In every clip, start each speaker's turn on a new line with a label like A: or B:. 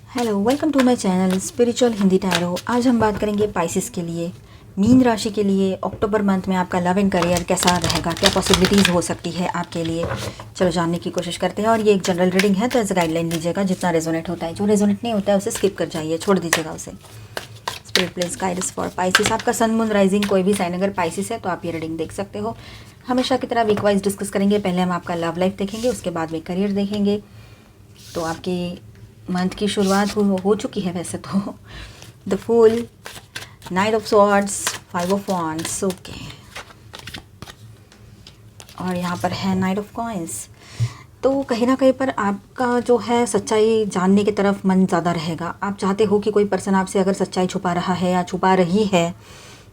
A: Hello, welcome to my channel spiritual Hindi tarot. आज हम बात करेंगे पाइसेस के लिए, मीन राशि के लिए अक्टूबर मंथ में आपका लव एंड करियर कैसा रहेगा, क्या पॉसिबिलिटीज़ हो सकती है आपके लिए। चलो जानने की कोशिश करते हैं। और ये एक जनरल रीडिंग है तो एज गाइडलाइन लीजिएगा, जितना रेजोनेट होता है। जो रेजोनेट नहीं होता है उसे स्किप कर जाइए, छोड़ दीजिएगा उसे। Spirit please guide us for Pisces. आपका सन मून राइजिंग कोई भी साइन अगर पाइसेस है तो आप ये रीडिंग देख सकते हो। हमेशा की तरह वीक वाइज डिस्कस करेंगे। पहले हम आपका लव लाइफ देखेंगे, उसके बाद में करियर देखेंगे। तो आपकी मंथ की शुरुआत हो चुकी है वैसे तो। The fool, knight of swords, 5 of wands, okay. और यहाँ पर है नाइट ऑफ कॉइंस। तो कहीं ना कहीं पर आपका जो है सच्चाई जानने की तरफ मन ज़्यादा रहेगा। आप चाहते हो कि कोई पर्सन आपसे अगर सच्चाई छुपा रहा है या छुपा रही है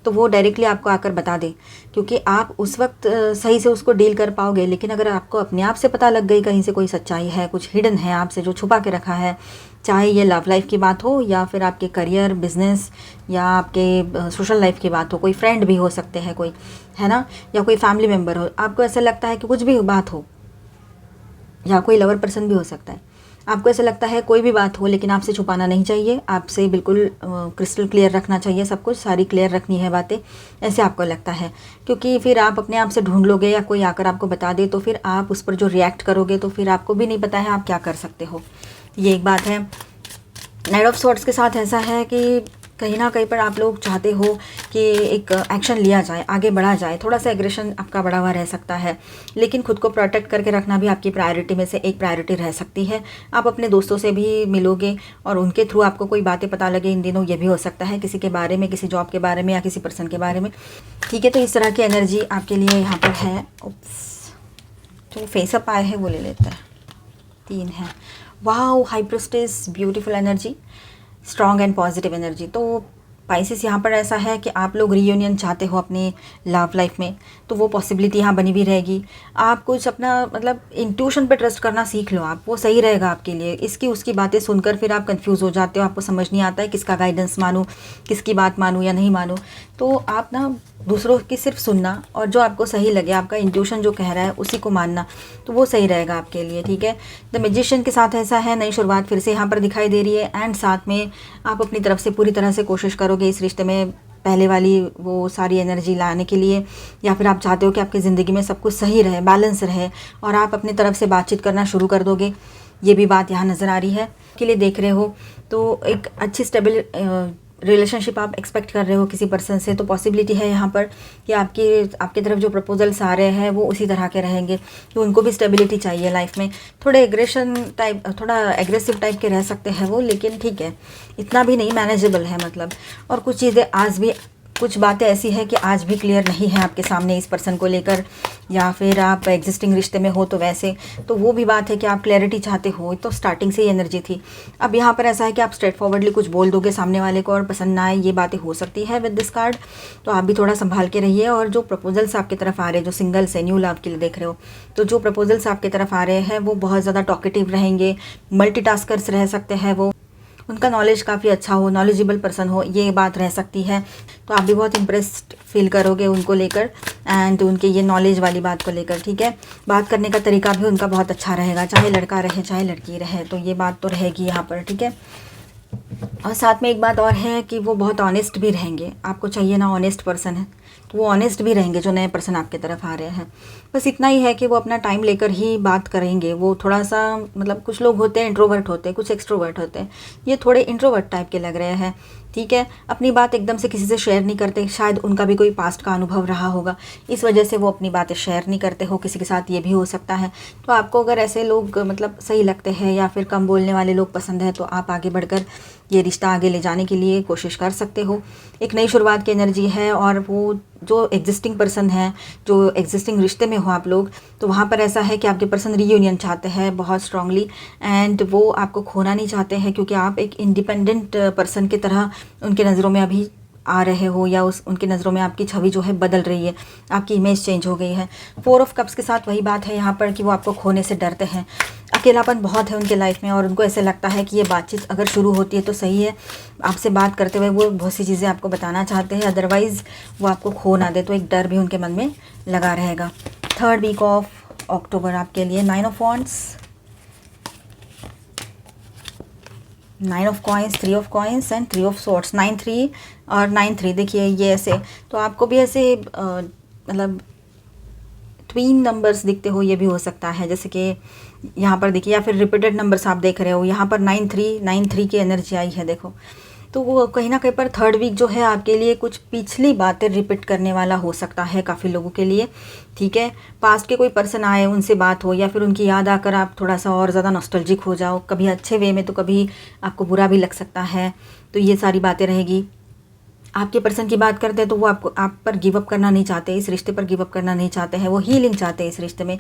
A: तो वो डायरेक्टली आपको आकर बता दे, क्योंकि आप उस वक्त सही से उसको डील कर पाओगे। लेकिन अगर आपको अपने आप से पता लग गई कहीं से कोई सच्चाई है, कुछ हिडन है आपसे जो छुपा के रखा है, चाहे ये लव लाइफ की बात हो या फिर आपके करियर, बिजनेस या आपके सोशल लाइफ की बात हो, कोई फ्रेंड भी हो सकते हैं कोई, है ना, या कोई फैमिली मेम्बर हो, आपको ऐसा लगता है कि कुछ भी बात हो, या कोई लवर पर्सन भी हो सकता है, आपको ऐसा लगता है कोई भी बात हो लेकिन आपसे छुपाना नहीं चाहिए, आपसे बिल्कुल क्रिस्टल क्लियर रखना चाहिए, सब कुछ सारी क्लियर रखनी है बातें, ऐसे आपको लगता है। क्योंकि फिर आप अपने आप से ढूंढ लोगे या कोई आकर आपको बता दे तो फिर आप उस पर जो रिएक्ट करोगे तो फिर आपको भी नहीं पता है आप क्या कर सकते हो। ये एक बात है। नाइट ऑफ सॉर्ड्स के साथ ऐसा है कि कहीं ना कहीं पर आप लोग चाहते हो कि एक एक्शन लिया जाए, आगे बढ़ा जाए। थोड़ा सा एग्रेशन आपका बढ़ा हुआ रह सकता है, लेकिन खुद को प्रोटेक्ट करके रखना भी आपकी प्रायोरिटी में से एक प्रायोरिटी रह सकती है। आप अपने दोस्तों से भी मिलोगे और उनके थ्रू आपको कोई बातें पता लगे इन दिनों, ये भी हो सकता है किसी के बारे में, किसी जॉब के बारे में या किसी पर्सन के बारे में। ठीक है, तो इस तरह की एनर्जी आपके लिए यहाँ पर है। जो फेसअप आए हैं वो ले लेते हैं। 3 है। Wow, high priestess, beautiful energy, strong and positive energy. तो पाइसेस यहाँ पर ऐसा है कि आप लोग रीयूनियन चाहते हो अपने लव लाइफ में, तो वो पॉसिबिलिटी यहाँ बनी भी रहेगी। आप कुछ अपना मतलब इंट्यूशन पे ट्रस्ट करना सीख लो आप, वो सही रहेगा आपके लिए। इसकी उसकी बातें सुनकर फिर आप कंफ्यूज हो जाते हो, आपको समझ नहीं आता है किसका गाइडेंस मानूँ, किसकी बात मानूँ या नहीं मानूँ। तो आप ना दूसरों की सिर्फ सुनना और जो आपको सही लगे, आपका इंट्यूशन जो कह रहा है उसी को मानना, तो वो सही रहेगा आपके लिए। ठीक है, द मैजिशियन के साथ ऐसा है, नई शुरुआत फिर से यहाँ पर दिखाई दे रही है। एंड साथ में आप अपनी तरफ से पूरी तरह से कोशिश करोगे इस रिश्ते में पहले वाली वो सारी एनर्जी लाने के लिए, या फिर आप चाहते हो कि आपकी ज़िंदगी में सब कुछ सही रहे, बैलेंस रहे, और आप अपनी तरफ से बातचीत करना शुरू कर दोगे। ये भी बात यहाँ नज़र आ रही है के लिए देख रहे हो। तो एक अच्छी स्टेबल रिलेशनशिप आप एक्सपेक्ट कर रहे हो किसी पर्सन से, तो पॉसिबिलिटी है यहाँ पर कि आपकी तरफ जो प्रपोजल्स आ रहे हैं वो उसी तरह के रहेंगे कि उनको भी स्टेबिलिटी चाहिए लाइफ में। थोड़े एग्रेशन टाइप, थोड़ा एग्रेसिव टाइप के रह सकते हैं वो, लेकिन ठीक है, इतना भी नहीं, मैनेजेबल है मतलब। और कुछ चीज़ें आज भी, कुछ बातें ऐसी है कि आज भी क्लियर नहीं है आपके सामने इस पर्सन को लेकर, या फिर आप एग्जिस्टिंग रिश्ते में हो तो वैसे, तो वो भी बात है कि आप क्लैरिटी चाहते हो। तो स्टार्टिंग से ही एनर्जी थी। अब यहाँ पर ऐसा है कि आप स्ट्रेट फॉरवर्डली कुछ बोल दोगे सामने वाले को और पसंद ना आए, ये बातें हो सकती है विद दिस कार्ड। तो आप भी थोड़ा संभाल के रहिए। और जो प्रपोजल्स आपकी तरफ आ रहे हैं, जो सिंगल्स है, न्यू लव के लिए देख रहे हो, तो जो प्रपोजल्स आपकी तरफ आ रहे हैं वो बहुत ज़्यादा टॉकेटिव रहेंगे, मल्टीटास्कर्स रह सकते हैं वो, उनका नॉलेज काफ़ी अच्छा हो, नॉलेजेबल पर्सन हो, ये बात रह सकती है। तो आप भी बहुत इम्प्रेस्ड फील करोगे उनको लेकर एंड उनके ये नॉलेज वाली बात को लेकर। ठीक है, बात करने का तरीका भी उनका बहुत अच्छा रहेगा, चाहे लड़का रहे चाहे लड़की रहे, तो ये बात तो रहेगी यहाँ पर। ठीक है, और साथ में एक बात और है कि वो बहुत ऑनेस्ट भी रहेंगे। आपको चाहिए ना ऑनेस्ट पर्सन है, तो वो ऑनेस्ट भी रहेंगे जो नए पर्सन आपके तरफ आ रहे हैं। बस इतना ही है कि वो अपना टाइम लेकर ही बात करेंगे। वो थोड़ा सा मतलब, कुछ लोग होते हैं इंट्रोवर्ट होते हैं, कुछ एक्सट्रोवर्ट होते हैं, ये थोड़े इंट्रोवर्ट टाइप के लग रहे हैं। ठीक है, अपनी बात एकदम से किसी से शेयर नहीं करते, शायद उनका भी कोई पास्ट का अनुभव रहा होगा, इस वजह से वो अपनी बातें शेयर नहीं करते हो किसी के साथ, ये भी हो सकता है। तो आपको अगर ऐसे लोग मतलब सही लगते हैं या फिर कम बोलने वाले लोग पसंद है, तो आप आगे बढ़कर ये रिश्ता आगे ले जाने के लिए कोशिश कर सकते हो। एक नई शुरुआत की एनर्जी है। और वो जो एग्जिस्टिंग पर्सन है, जो एग्जिस्टिंग रिश्ते में हो आप लोग, तो वहाँ पर ऐसा है कि आपके पर्सन रीयूनियन चाहते हैं बहुत स्ट्रांगली, एंड वो आपको खोना नहीं चाहते हैं, क्योंकि आप एक इंडिपेंडेंट पर्सन की तरह उनके नज़रों में अभी आ रहे हो, या उनकी नज़रों में आपकी छवि जो है बदल रही है, आपकी इमेज चेंज हो गई है। 4 ऑफ कप्स के साथ वही बात है यहाँ पर कि वो आपको खोने से डरते हैं। अकेलापन बहुत है उनके लाइफ में, और उनको ऐसे लगता है कि ये बातचीत अगर शुरू होती है तो सही है, आपसे बात करते हुए वो बहुत सी चीज़ें आपको बताना चाहते हैं, अदरवाइज़ वो आपको खो ना दे, तो एक डर भी उनके मन में लगा रहेगा। 3rd वीक ऑफ अक्टूबर आपके लिए 9 of wands, 9 of coins, 3 of coins and 3 of swords. 9 3 और 9 3 देखिए ये ऐसे, तो आपको भी ऐसे मतलब ट्वीन नंबर्स दिखते हो, ये भी हो सकता है। जैसे कि यहाँ पर देखिए, या फिर रिपीटेड नंबर्स आप देख रहे हो। यहाँ पर 9 3 की एनर्जी आई है देखो। तो वो कहीं ना कहीं पर थर्ड वीक जो है आपके लिए कुछ पिछली बातें रिपीट करने वाला हो सकता है काफ़ी लोगों के लिए, ठीक है। पास्ट के कोई पर्सन आए, उनसे बात हो, या फिर उनकी याद आकर आप थोड़ा सा और ज़्यादा नॉस्टैल्जिक हो जाओ, कभी अच्छे वे में तो कभी आपको बुरा भी लग सकता है। तो ये सारी बातें रहेगी। आपके पर्सन की बात करते हैं तो वो आपको, आप पर गिव अप करना नहीं चाहते, इस रिश्ते पर गिव अप करना नहीं चाहते हैं, वो हीलिंग चाहते हैं इस रिश्ते में।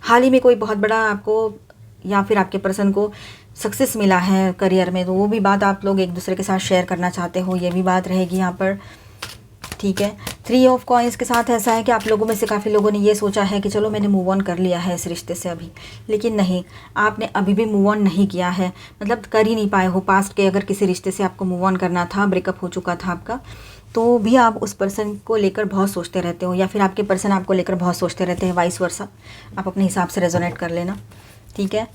A: हाल ही में कोई बहुत बड़ा आपको या फिर आपके पर्सन को सक्सेस मिला है करियर में, तो वो भी बात आप लोग एक दूसरे के साथ शेयर करना चाहते हो, ये भी बात रहेगी यहाँ पर, ठीक है। 3 ऑफ कॉइंस के साथ ऐसा है कि आप लोगों में से काफ़ी लोगों ने ये सोचा है कि चलो मैंने मूव ऑन कर लिया है इस रिश्ते से अभी, लेकिन नहीं, आपने अभी भी मूव ऑन नहीं किया है, मतलब कर ही नहीं पाए हो। पास्ट के अगर किसी रिश्ते से आपको मूव ऑन करना था, ब्रेकअप हो चुका था आपका, तो भी आप उस पर्सन को लेकर बहुत सोचते रहते हो, या फिर आपके पर्सन आपको लेकर बहुत सोचते रहते हैं, वाइस वर्सा। आप अपने हिसाब से रेजोनेट कर लेना, ठीक है।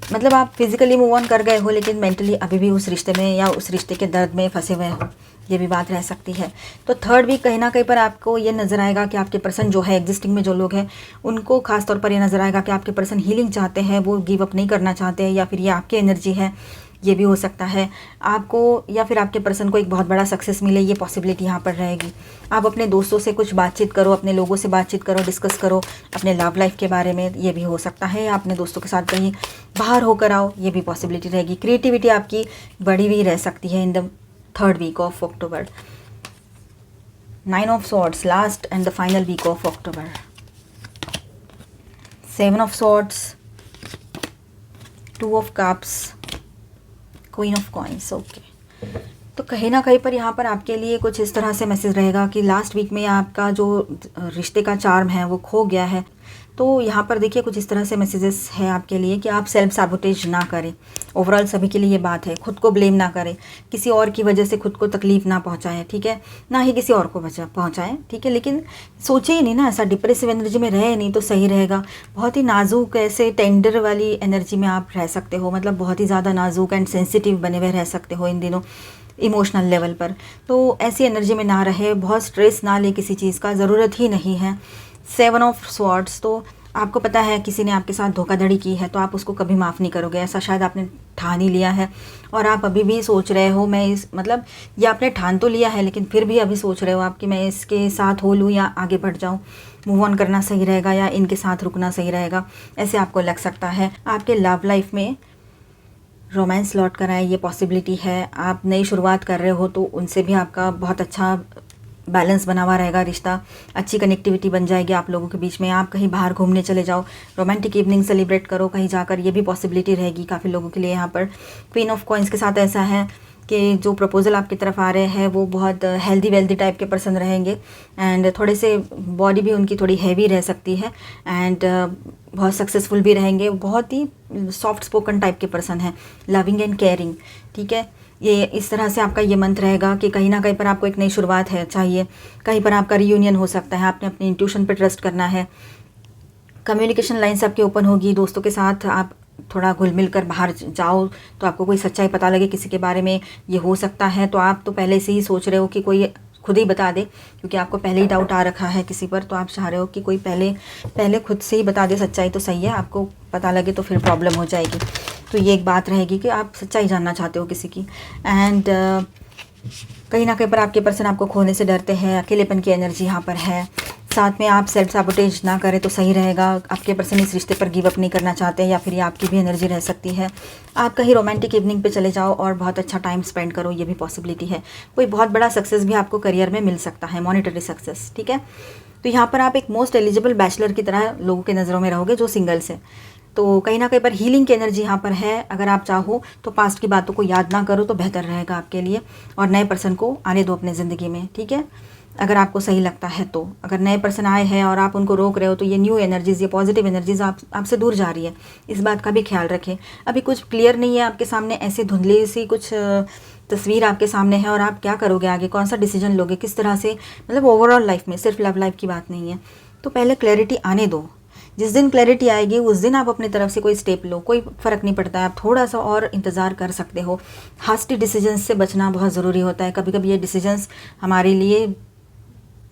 A: मतलब आप फिज़िकली मूव ऑन कर गए हो, लेकिन मेंटली अभी भी उस रिश्ते में या उस रिश्ते के दर्द में फंसे हुए हो, ये भी बात रह सकती है। तो थर्ड वीक कहीं ना कहीं पर आपको ये नज़र आएगा कि आपके पर्सन जो है, एग्जिस्टिंग में जो लोग हैं, उनको खास तौर पर ये नज़र आएगा कि आपके पर्सन हीलिंग चाहते हैं, वो गिव अप नहीं करना चाहते हैं, या फिर ये आपकी एनर्जी है, ये भी हो सकता है आपको, या फिर आपके पर्सन को एक बहुत बड़ा सक्सेस मिले, ये पॉसिबिलिटी यहाँ पर रहेगी। आप अपने दोस्तों से कुछ बातचीत करो, अपने लोगों से बातचीत करो, डिस्कस करो अपने लव लाइफ के बारे में, ये भी हो सकता है। या अपने दोस्तों के साथ कहीं बाहर होकर आओ, ये भी पॉसिबिलिटी रहेगी। क्रिएटिविटी आपकी बढ़ी हुई रह सकती है in the third week of October. 9 of swords, last and the final week of October. 7 of swords, 2 of cups, queen of coins, okay. तो कहीं ना कहीं पर यहाँ पर आपके लिए कुछ इस तरह से मैसेज रहेगा कि लास्ट वीक में आपका जो रिश्ते का चार्म है वो खो गया है। तो यहाँ पर देखिए कुछ इस तरह से मैसेजेस है आपके लिए कि आप सेल्फ सैबोटेज ना करें। ओवरऑल सभी के लिए ये बात है, खुद को ब्लेम ना करें, किसी और की वजह से खुद को तकलीफ ना पहुँचाएं, ठीक है, ना ही किसी और को पहुँचाएं, ठीक है। लेकिन सोचे ही नहीं ना, ऐसा डिप्रेसिव एनर्जी में रहे नहीं तो सही रहेगा। बहुत ही नाजुक ऐसे टेंडर वाली एनर्जी में आप रह सकते हो, मतलब बहुत ही ज़्यादा नाजुक एंड सेंसिटिव बने हुए रह सकते हो इन दिनों इमोशनल लेवल पर। तो ऐसी एनर्जी में ना रहे, बहुत स्ट्रेस ना ले किसी चीज़ का, ज़रूरत ही नहीं है। 7 ऑफ स्वॉर्ड्स, तो आपको पता है किसी ने आपके साथ धोखाधड़ी की है, तो आप उसको कभी माफ़ नहीं करोगे, ऐसा शायद आपने ठान ही लिया है। और आप अभी भी सोच रहे हो, मैं इस मतलब ये आपने ठान तो लिया है, लेकिन फिर भी अभी सोच रहे हो आप कि मैं इसके साथ हो लूँ या आगे बढ़ जाऊँ, मूव ऑन करना सही रहेगा या इनके साथ रुकना सही रहेगा, ऐसे आपको लग सकता है। आपके लव लाइफ में रोमांस लौट कर आए, ये पॉसिबिलिटी है। आप नई शुरुआत कर रहे हो तो उनसे भी आपका बहुत अच्छा बैलेंस बना हुआ रहेगा, रिश्ता अच्छी कनेक्टिविटी बन जाएगी आप लोगों के बीच में। आप कहीं बाहर घूमने चले जाओ, रोमांटिक इवनिंग सेलिब्रेट करो कहीं जाकर, ये भी पॉसिबिलिटी रहेगी काफ़ी लोगों के लिए। यहाँ पर क्वीन ऑफ कॉइंस के साथ ऐसा है कि जो प्रपोजल आपकी तरफ आ रहे हैं वो बहुत हेल्दी वेल्दी टाइप के पर्सन रहेंगे, एंड थोड़े से बॉडी भी उनकी थोड़ी हैवी रह सकती है, एंड बहुत सक्सेसफुल भी रहेंगे, बहुत ही सॉफ्ट स्पोकन टाइप के पर्सन हैं, लविंग एंड केयरिंग, ठीक है। ये इस तरह से आपका ये मंत्र रहेगा कि कहीं ना कहीं पर आपको एक नई शुरुआत है चाहिए, कहीं पर आपका रियूनियन हो सकता है, आपने अपनी इंट्यूशन पर ट्रस्ट करना है, कम्युनिकेशन लाइन्स आपकी ओपन होगी, दोस्तों के साथ आप थोड़ा घुल मिल कर बाहर जाओ तो आपको कोई सच्चाई पता लगे किसी के बारे में, ये हो सकता है। तो आप तो पहले से ही सोच रहे हो कि कोई खुद ही बता दे, क्योंकि आपको पहले ही डाउट आ रखा है किसी पर, तो आप चाह रहे हो कि कोई पहले खुद से ही बता दे सच्चाई, तो सही है, आपको पता लगे तो फिर प्रॉब्लम हो जाएगी। तो ये एक बात रहेगी कि आप सच्चाई जानना चाहते हो किसी की, एंड कहीं ना कहीं पर आपके पर्सन आपको खोने से डरते हैं, अकेलेपन की एनर्जी यहाँ पर है। साथ में आप सेल्फ सैबोटेज ना करें तो सही रहेगा। आपके पर्सन इस रिश्ते पर गिव अप नहीं करना चाहते, या फिर ये आपकी भी एनर्जी रह सकती है। आप कहीं रोमांटिक इवनिंग पे चले जाओ और बहुत अच्छा टाइम स्पेंड करो, ये भी पॉसिबिलिटी है। कोई बहुत बड़ा सक्सेस भी आपको करियर में मिल सकता है, मॉनेटरी सक्सेस, ठीक है। तो यहाँ पर आप एक मोस्ट एलिजिबल बैचलर की तरह लोगों की नज़रों में रहोगे जो सिंगल्स है। तो कहीं ना कहीं पर हीलिंग की एनर्जी यहाँ पर है। अगर आप चाहो तो पास्ट की बातों को याद ना करो तो बेहतर रहेगा आपके लिए, और नए पर्सन को आने दो अपने ज़िंदगी में, ठीक है, अगर आपको सही लगता है तो। अगर नए पर्सन आए हैं और आप उनको रोक रहे हो तो ये न्यू एनर्जीज़, ये पॉजिटिव एनर्जीज़ आपसे दूर जा रही है, इस बात का भी ख्याल रखें। अभी कुछ क्लियर नहीं है आपके सामने, ऐसी धुंधली सी कुछ तस्वीर आपके सामने है, और आप क्या करोगे आगे, कौन सा डिसीजन लोगे, किस तरह से, मतलब ओवरऑल लाइफ में, सिर्फ लव लाइफ की बात नहीं है। तो पहले क्लैरिटी आने दो जिस दिन क्लैरिटी आएगी उस दिन आप अपनी तरफ से कोई स्टेप लो, कोई फ़र्क नहीं पड़ता है, आप थोड़ा सा और इंतज़ार कर सकते हो। हास्टी डिसीजंस से बचना बहुत ज़रूरी होता है, कभी कभी ये डिसीजंस हमारे लिए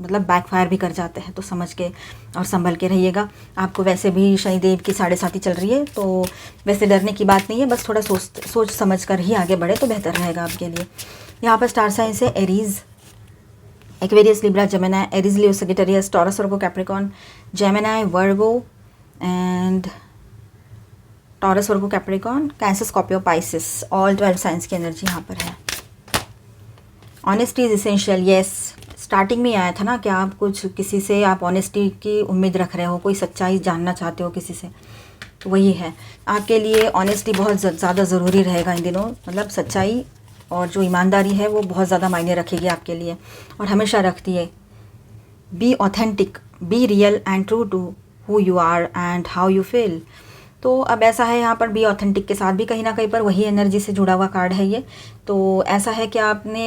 A: मतलब बैकफायर भी कर जाते हैं, तो समझ के और संभल के रहिएगा। आपको वैसे भी शनिदेव की 7.5 चल रही है, तो वैसे डरने की बात नहीं है, बस थोड़ा सोच समझ कर ही आगे बढ़े तो बेहतर रहेगा आपके लिए। यहाँ पर स्टार साइंस है Aries, Aquarius, Libra, Gemini, Aries, Leo, Sagittarius, taurus, Virgo, Capricorn, Gemini, Virgo and taurus, Virgo, Capricorn, cancer, Scorpio, Pisces, all 12 science की एनर्जी यहाँ पर है। Honesty is essential, yes, starting में आया था ना कि आप कुछ किसी से आप ऑनेस्टी की उम्मीद रख रहे हो, कोई सच्चाई जानना चाहते हो किसी से, तो वही है आपके लिए। ऑनेस्टी बहुत ज़्यादा ज़रूरी रहेगा इन दिनों, मतलब सच्चाई और जो ईमानदारी है वो बहुत ज़्यादा मायने रखेगी आपके लिए और हमेशा रखती है। Be authentic, be real and true to who you are and how you feel. तो अब ऐसा है यहाँ पर बी ऑथेंटिक के साथ भी कहीं ना कहीं पर वही एनर्जी से जुड़ा हुआ कार्ड है ये। तो ऐसा है कि आपने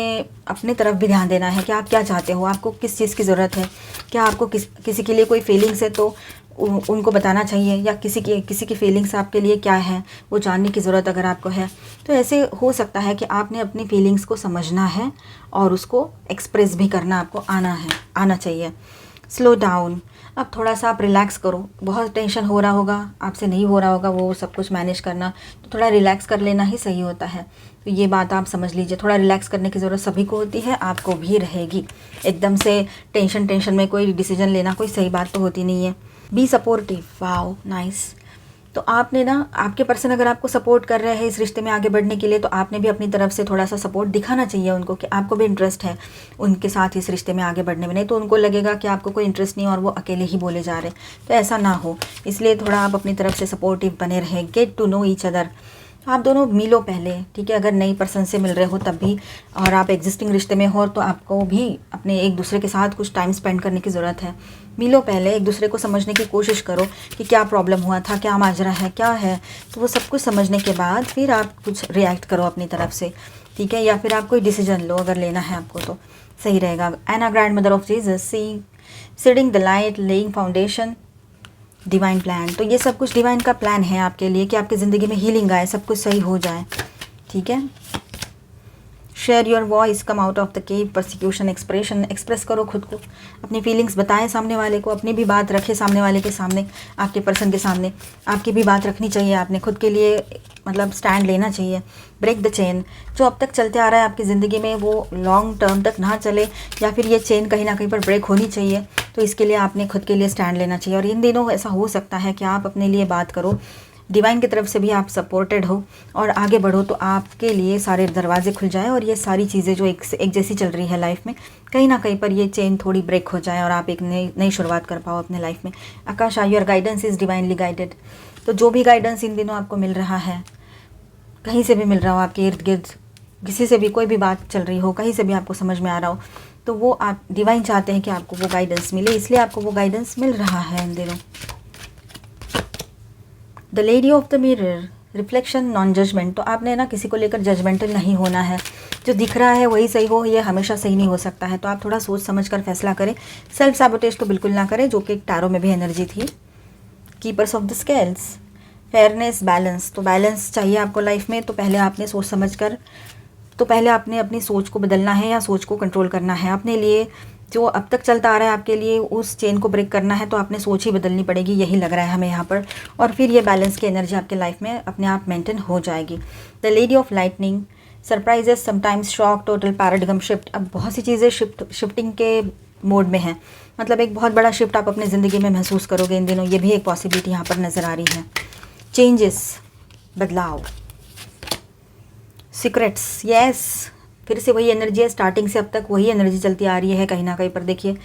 A: अपनी तरफ भी ध्यान देना है कि आप क्या चाहते हो, आपको किस चीज़ की ज़रूरत है, क्या आपको किसी के लिए कोई फीलिंग्स है तो उनको बताना चाहिए, या किसी की फीलिंग्स आपके लिए क्या है वो जानने की ज़रूरत अगर आपको है। तो ऐसे हो सकता है कि आपने अपनी फीलिंग्स को समझना है और उसको एक्सप्रेस भी करना आपको आना चाहिए। स्लो डाउन, अब थोड़ा सा आप रिलैक्स करो, बहुत टेंशन हो रहा होगा, आपसे नहीं हो रहा होगा वो सब कुछ मैनेज करना, तो थोड़ा रिलैक्स कर लेना ही सही होता है। तो ये बात आप समझ लीजिए, थोड़ा रिलैक्स करने की ज़रूरत सभी को होती है, आपको भी रहेगी। एकदम से टेंशन में कोई डिसीजन लेना कोई सही बात तो होती नहीं है। Be supportive, wow nice. तो आपने ना, आपके पर्सन अगर आपको सपोर्ट कर रहे हैं इस रिश्ते में आगे बढ़ने के लिए, तो आपने भी अपनी तरफ से थोड़ा सा सपोर्ट दिखाना चाहिए उनको कि आपको भी इंटरेस्ट है उनके साथ इस रिश्ते में आगे बढ़ने में। नहीं तो उनको लगेगा कि आपको कोई इंटरेस्ट नहीं और वो अकेले ही बोले जा रहे हैं, तो ऐसा ना हो, इसलिए थोड़ा आप अपनी तरफ से सपोर्टिव बने रहें। Get to know each other, आप दोनों मिलो पहले, ठीक है, अगर नई पर्सन से मिल रहे हो तब भी, और आप एग्जिस्टिंग रिश्ते में हो तो आपको भी अपने एक दूसरे के साथ कुछ टाइम स्पेंड करने की ज़रूरत है। मिलो पहले, एक दूसरे को समझने की कोशिश करो कि क्या प्रॉब्लम हुआ था, क्या माजरा है, क्या है, तो वो सब कुछ समझने के बाद फिर आप कुछ रिएक्ट करो अपनी तरफ से, ठीक है, या फिर आप कोई डिसीजन लो अगर लेना है आपको तो सही रहेगा। Anna grand mother of Jesus, seeding the light, laying foundation, divine plan. तो ये सब कुछ डिवाइन का प्लान है आपके लिए कि आपकी ज़िंदगी में हीलिंग आए, सब कुछ सही हो जाए, ठीक है। Share your voice, come out of the cave, persecution, express करो खुद को, अपनी फीलिंग्स बताएं सामने वाले को, अपनी भी बात रखें सामने वाले के सामने, आपके पर्सन के सामने आपकी भी बात रखनी चाहिए, आपने खुद के लिए मतलब स्टैंड लेना चाहिए। ब्रेक द चेन, जो अब तक चलते आ रहा है आपकी ज़िंदगी में वो लॉन्ग टर्म तक ना चले, या फिर ये चेन कहीं ना कहीं पर ब्रेक होनी चाहिए, तो इसके लिए आपने खुद के लिए स्टैंड लेना चाहिए। और इन दिनों ऐसा हो सकता है कि आप अपने लिए बात करो, डिवाइन की तरफ से भी आप सपोर्टेड हो और आगे बढ़ो, तो आपके लिए सारे दरवाजे खुल जाए और ये सारी चीज़ें जो एक जैसी चल रही है लाइफ में, कहीं ना कहीं पर ये चेन थोड़ी ब्रेक हो जाए और आप एक नई शुरुआत कर पाओ अपने लाइफ में। Akash, your guidance is divinely guided. तो जो भी गाइडेंस इन दिनों आपको मिल रहा है, कहीं से भी मिल रहा हो, आपके इर्द गिर्द किसी से भी कोई भी बात चल रही हो, कहीं से भी आपको समझ में आ रहा हो, तो वो आप डिवाइन चाहते हैं कि आपको वो गाइडेंस मिले, इसलिए आपको वो गाइडेंस मिल रहा है इन दिनों। The lady of the mirror, reflection, non judgement. तो आपने ना किसी को लेकर जजमेंटल नहीं होना है, जो दिख रहा है वही सही हो, ये हमेशा सही नहीं हो सकता है, तो आप थोड़ा सोच समझ कर फैसला करें। सेल्फ सैबोटेज तो बिल्कुल ना करें, जो कि टैरो में भी एनर्जी थी। Keepers of the scales, fairness, balance. तो बैलेंस चाहिए आपको लाइफ में, तो पहले आपने सोच समझ कर, तो पहले आपने अपनी सोच को बदलना है या सोच को कंट्रोल करना है अपने लिए। जो अब तक चलता आ रहा है आपके लिए, उस चेन को ब्रेक करना है, तो आपने सोच ही बदलनी पड़ेगी, यही लग रहा है हमें यहाँ पर, और फिर ये बैलेंस की एनर्जी आपके लाइफ में अपने आप मेंटेन हो जाएगी। The lady of lightning, surprises, sometimes shock, total paradigm shift. अब बहुत सी चीज़ें शिफ्टिंग के मोड में हैं, मतलब एक बहुत बड़ा शिफ्ट आप अपनी ज़िंदगी में महसूस करोगे इन दिनों, ये भी एक पॉसिबिलिटी यहाँ पर नज़र आ रही है। चेंजेस, बदलाव। सीक्रेट्स, यस, फिर से वही एनर्जी है, स्टार्टिंग से अब तक वही एनर्जी चलती आ रही है कहीं ना कहीं पर। देखिए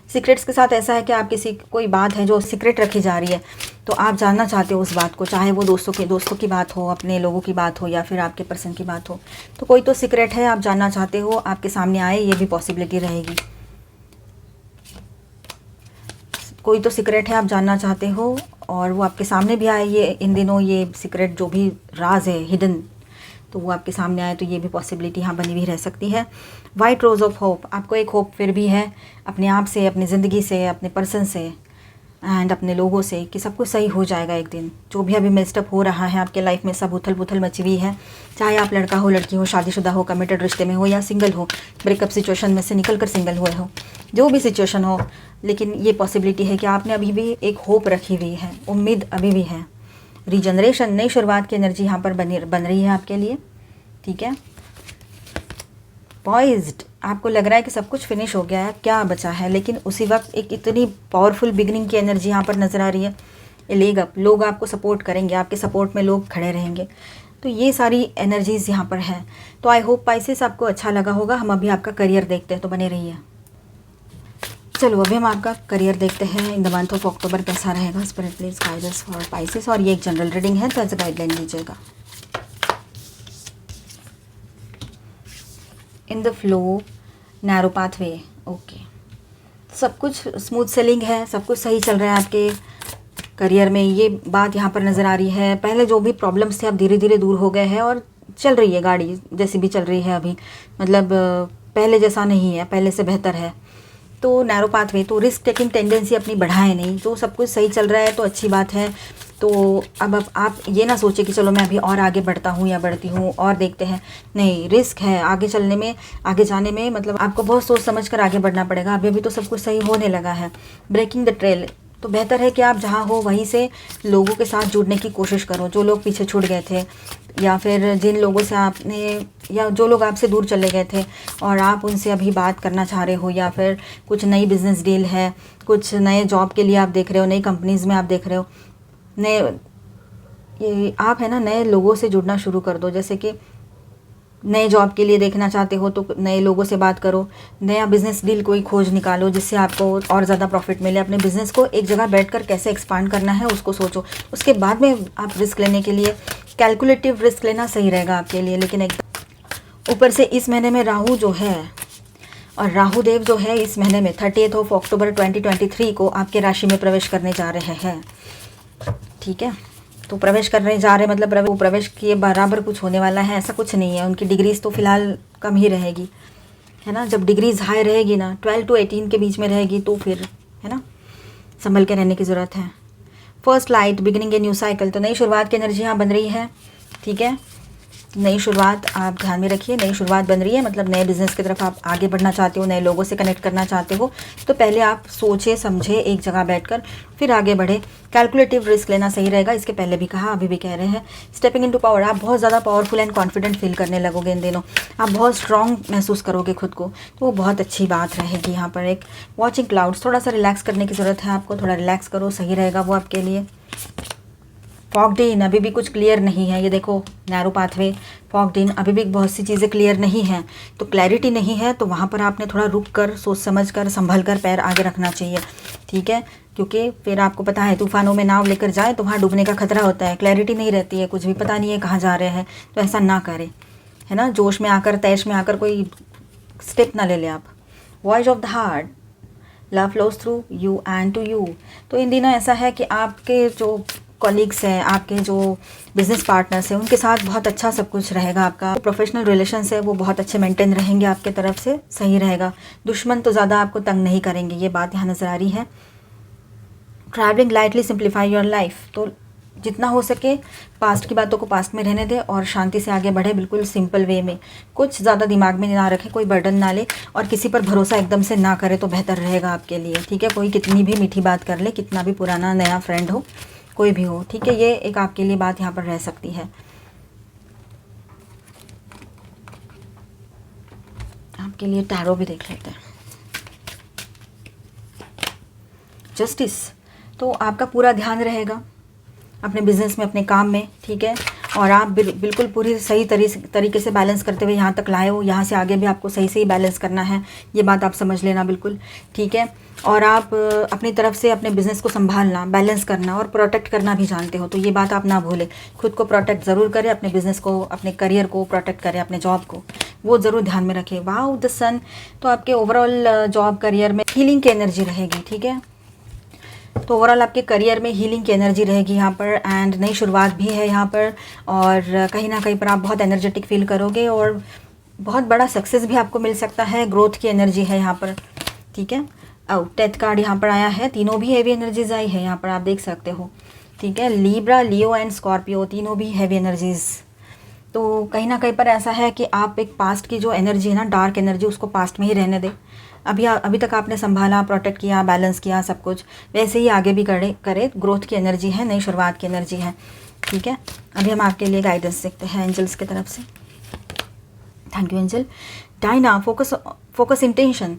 A: सीक्रेट्स के साथ ऐसा है कि आप कोई बात है जो सीक्रेट रखी जा रही है, तो आप जानना चाहते हो उस बात को, चाहे वो दोस्तों की बात हो, अपने लोगों की बात हो, या फिर आपके पर्सन की बात हो, तो कोई तो सीक्रेट है आप जानना चाहते हो, आपके सामने आए, ये भी पॉसिबिलिटी रहेगी। कोई तो सीक्रेट है आप जानना चाहते हो और वो आपके सामने भी आए, ये इन दिनों ये सीक्रेट जो भी राज है हिडन, तो वो आपके सामने आए, तो ये भी पॉसिबिलिटी यहाँ बनी हुई रह सकती है। वाइट रोज़ ऑफ होप, आपको एक होप फिर भी है अपने आप से, अपनी ज़िंदगी से, अपने पर्सन से, एंड अपने लोगों से कि सब कुछ सही हो जाएगा एक दिन। जो भी अभी मेस्टअप हो रहा है आपके लाइफ में, सब उथल पुथल मची हुई है, चाहे आप लड़का हो, लड़की हो, शादीशुदा हो, कमिटेड रिश्ते में हो या सिंगल हो, ब्रेकअप सिचुएशन में से निकल कर सिंगल हुए हो, जो भी सिचुएशन हो, लेकिन ये पॉसिबिलिटी है कि आपने अभी भी एक होप रखी हुई है, उम्मीद अभी भी है। रीजनरेशन, नई शुरुआत की एनर्जी यहाँ पर बन रही है आपके लिए, ठीक है। पॉइज्ड, आपको लग रहा है कि सब कुछ फिनिश हो गया है, क्या बचा है, लेकिन उसी वक्त एक इतनी पावरफुल बिगनिंग की एनर्जी यहाँ पर नज़र आ रही है। लेग अप, लोग आपको सपोर्ट करेंगे, आपके सपोर्ट में लोग खड़े रहेंगे। तो ये सारी एनर्जीज़ यहाँ पर हैं। तो आई होप पाइसेस आपको अच्छा लगा होगा। हम अभी आपका करियर देखते हैं, तो बने रहिए। चलो अभी हम आपका करियर देखते हैं। In the month of October कैसा रहेगा। Spirit please guide us for Pisces. और ये एक जनरल रीडिंग है, तो एज अ गाइडलाइन लीजिएगा। In the flow, narrow pathway, okay. सब कुछ स्मूथ सेलिंग है, सब कुछ सही चल रहा है आपके करियर में, ये बात यहाँ पर नज़र आ रही है। पहले जो भी प्रॉब्लम्स थे अब धीरे धीरे दूर हो गए हैं और चल रही है गाड़ी जैसी भी चल रही है अभी, मतलब पहले जैसा नहीं है, पहले से बेहतर है। तो नैरो पाथवे, तो रिस्क टेकिंग टेंडेंसी अपनी बढ़ाएं नहीं। जो सब कुछ सही चल रहा है तो अच्छी बात है। तो अब आप ये ना सोचें कि चलो मैं अभी और आगे बढ़ता हूँ या बढ़ती हूँ और देखते हैं। नहीं, रिस्क है आगे चलने में, आगे जाने में, मतलब आपको बहुत सोच समझ कर आगे बढ़ना पड़ेगा। अभी अभी तो सब कुछ सही होने लगा है। ब्रेकिंग द ट्रेल, तो बेहतर है कि आप जहाँ हो वहीं से लोगों के साथ जुड़ने की कोशिश करो, जो लोग पीछे छूट गए थे या फिर जिन लोगों से आपने, या जो लोग आपसे दूर चले गए थे और आप उनसे अभी बात करना चाह रहे हो, या फिर कुछ नई बिजनेस डील है, कुछ नए जॉब के लिए आप देख रहे हो, नई कंपनीज़ में आप देख रहे हो, नए, ये आप है ना, नए लोगों से जुड़ना शुरू कर दो। जैसे कि नए जॉब के लिए देखना चाहते हो तो नए लोगों से बात करो, नया बिज़नेस डील कोई खोज निकालो जिससे आपको और ज़्यादा प्रॉफिट मिले। अपने बिज़नेस को एक जगह बैठकर कैसे एक्सपांड करना है उसको सोचो, उसके बाद में आप रिस्क लेने के लिए, कैलकुलेटिव रिस्क लेना सही रहेगा आपके लिए। लेकिन एकदम ऊपर से इस महीने में राहु जो है और राहु देव जो है इस महीने में 30 अक्टूबर 2023 को आपके राशि में प्रवेश करने जा रहे हैं, ठीक है। तो प्रवेश करने जा रहे मतलब वो प्रवेश किए बराबर कुछ होने वाला है ऐसा कुछ नहीं है। उनकी डिग्रीज तो फिलहाल कम ही रहेगी, है ना। जब डिग्रीज हाई रहेगी ना, 12 to 18 के बीच में रहेगी, तो फिर है ना संभल के रहने की ज़रूरत है। First light, beginning a new cycle, तो नई शुरुआत की एनर्जी यहाँ बन रही है, ठीक है। नई शुरुआत आप ध्यान में रखिए, नई शुरुआत बन रही है, मतलब नए बिज़नेस की तरफ आप आगे बढ़ना चाहते हो, नए लोगों से कनेक्ट करना चाहते हो, तो पहले आप सोचे समझे एक जगह बैठकर फिर आगे बढ़े। कैलकुलेटिव रिस्क लेना सही रहेगा, इसके पहले भी कहा, अभी भी कह रहे हैं। स्टेपिंग इनटू पावर, आप बहुत ज़्यादा पावरफुल एंड कॉन्फिडेंट फील करने लगोगे इन दिनों, आप बहुत स्ट्रॉन्ग महसूस करोगे खुद को, तो वो बहुत अच्छी बात रहेगी। यहाँ पर एक वॉचिंग क्लाउड्स, थोड़ा सा रिलैक्स करने की ज़रूरत है आपको, थोड़ा रिलैक्स करो, सही रहेगा वो आपके लिए। फॉग्ड इन, अभी भी कुछ क्लियर नहीं है, ये देखो नैरो पाथवे, फॉग्ड इन, अभी भी बहुत सी चीज़ें क्लियर नहीं हैं, तो क्लैरिटी नहीं है, तो वहाँ पर आपने थोड़ा रुक कर, सोच समझ कर, संभल कर पैर आगे रखना चाहिए, ठीक है। क्योंकि फिर आपको पता है तूफानों में नाव लेकर जाए तो वहाँ डूबने का खतरा होता है, क्लैरिटी नहीं रहती है, कुछ भी पता नहीं है कहाँ जा रहे हैं, तो ऐसा ना करें, है ना। जोश में आकर, तैश में आकर कोई स्टेप ना ले लें आप। Voice of the heart, love flows through you and to you, तो इन दिनों ऐसा है कि आपके जो कॉलीग्स हैं, आपके जो बिज़नेस पार्टनर्स हैं, उनके साथ बहुत अच्छा सब कुछ रहेगा। आपका प्रोफेशनल रिलेशंस है वो बहुत अच्छे मेंटेन रहेंगे आपके तरफ से, सही रहेगा। दुश्मन तो ज़्यादा आपको तंग नहीं करेंगे, ये बात यहाँ नज़र आ रही है। Travelling lightly simplify your life, तो जितना हो सके पास्ट की बातों को पास्ट में रहने दें और शांति से आगे बढ़े, बिल्कुल सिंपल वे में, कुछ ज़्यादा दिमाग में ना रखें, कोई बर्डन ना ले और किसी पर भरोसा एकदम से ना करे तो बेहतर रहेगा आपके लिए, ठीक है। कोई कितनी भी मीठी बात कर ले, कितना भी पुराना नया फ्रेंड हो, कोई भी हो, ठीक है, ये एक आपके लिए बात यहाँ पर रह सकती है। आपके लिए टैरो भी देख लेते हैं। जस्टिस, तो आपका पूरा ध्यान रहेगा अपने बिजनेस में, अपने काम में, ठीक है। और आप बिल्कुल पूरी सही तरीके से बैलेंस करते हुए यहाँ तक लाए हो, यहाँ से आगे भी आपको सही से ही बैलेंस करना है, ये बात आप समझ लेना बिल्कुल, ठीक है। और आप अपनी तरफ से अपने बिज़नेस को संभालना, बैलेंस करना और प्रोटेक्ट करना भी जानते हो, तो ये बात आप ना भूलें। खुद को प्रोटेक्ट ज़रूर करें, अपने बिज़नेस को, अपने करियर को प्रोटेक्ट करें, अपने जॉब को, वो ज़रूर ध्यान में रखें। वाओ द सन, तो आपके ओवरऑल जॉब करियर में हीलिंग की एनर्जी रहेगी, ठीक है। तो ओवरऑल आपके करियर में हीलिंग की एनर्जी रहेगी यहाँ पर, एंड नई शुरुआत भी है यहाँ पर, और कहीं ना कहीं पर आप बहुत एनर्जेटिक फील करोगे और बहुत बड़ा सक्सेस भी आपको मिल सकता है, ग्रोथ की एनर्जी है यहाँ पर, ठीक है। डेथ कार्ड यहाँ पर आया है, तीनों भी हैवी एनर्जीज आई है यहाँ पर, आप देख सकते हो, ठीक है। लिब्रा, लियो एंड स्कॉर्पियो तीनों भी हैवी एनर्जीज। तो कहीं ना कहीं पर ऐसा है कि आप एक पास्ट की जो एनर्जी है ना, डार्क एनर्जी, उसको पास्ट में ही रहने दें। अभी तक आपने संभाला, प्रोटेक्ट किया, बैलेंस किया सब कुछ, वैसे ही आगे भी करे। ग्रोथ की एनर्जी है, नई शुरुआत की एनर्जी है, ठीक है। अभी हम आपके लिए गाइडेंस देखते हैं एंजल्स की तरफ से। Thank you angel. Diana, focus intention,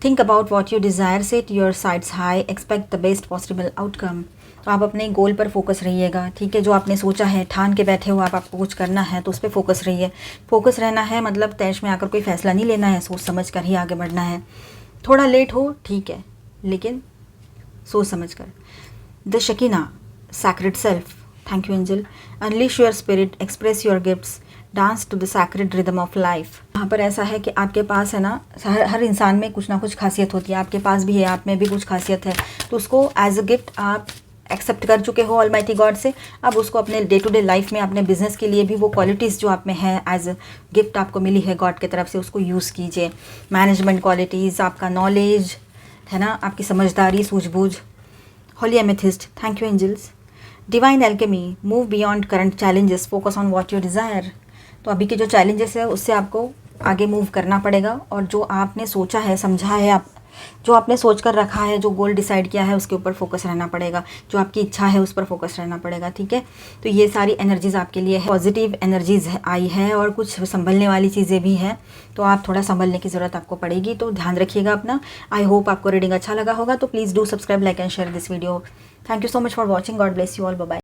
A: think about what you desire, set your sides high, expect the best possible outcome. तो आप अपने गोल पर फोकस रहिएगा, ठीक है। जो आपने सोचा है, ठान के बैठे हो आपको कुछ करना है, तो उस पर फोकस रहिए। फोकस रहना है मतलब तैश में आकर कोई फैसला नहीं लेना है, सोच समझ कर ही आगे बढ़ना है। थोड़ा लेट हो ठीक है, लेकिन सोच समझ कर। The Shekinah, sacred self, thank you angel. Unleash your spirit, express your gifts, dance to the sacred rhythm of life. यहाँ पर ऐसा है कि आपके पास है ना, हर इंसान में कुछ ना कुछ खासियत होती है, आपके पास भी है, आप में भी कुछ खासियत है, तो उसको एज अ गिफ्ट आप एक्सेप्ट कर चुके हो ऑलमाइटी गॉड से। अब उसको अपने डे टू डे लाइफ में, अपने बिजनेस के लिए भी वो क्वालिटीज़ जो आप में है एज अ गिफ्ट आपको मिली है गॉड की तरफ से, उसको यूज़ कीजिए। मैनेजमेंट क्वालिटीज़, आपका नॉलेज है ना, आपकी समझदारी, सूझबूझ। Holy amethyst, thank you angels. Divine alchemy, move beyond current challenges, focus on what you desire. तो अभी के जो चैलेंजेस है उससे आपको आगे मूव करना पड़ेगा, और जो आपने सोचा है, समझा है, आप जो आपने सोच कर रखा है, जो गोल डिसाइड किया है, उसके ऊपर फोकस रहना पड़ेगा। जो आपकी इच्छा है उस पर फोकस रहना पड़ेगा, ठीक है। तो ये सारी एनर्जीज़ आपके लिए है, पॉजिटिव एनर्जीज़ आई है, और कुछ संभलने वाली चीज़ें भी हैं, तो आप थोड़ा संभलने की ज़रूरत आपको पड़ेगी, तो ध्यान रखिएगा अपना। आई होप आपको रीडिंग अच्छा लगा होगा, तो please do subscribe, like and share this video. Thank you so much for watching, God bless you all, bye bye.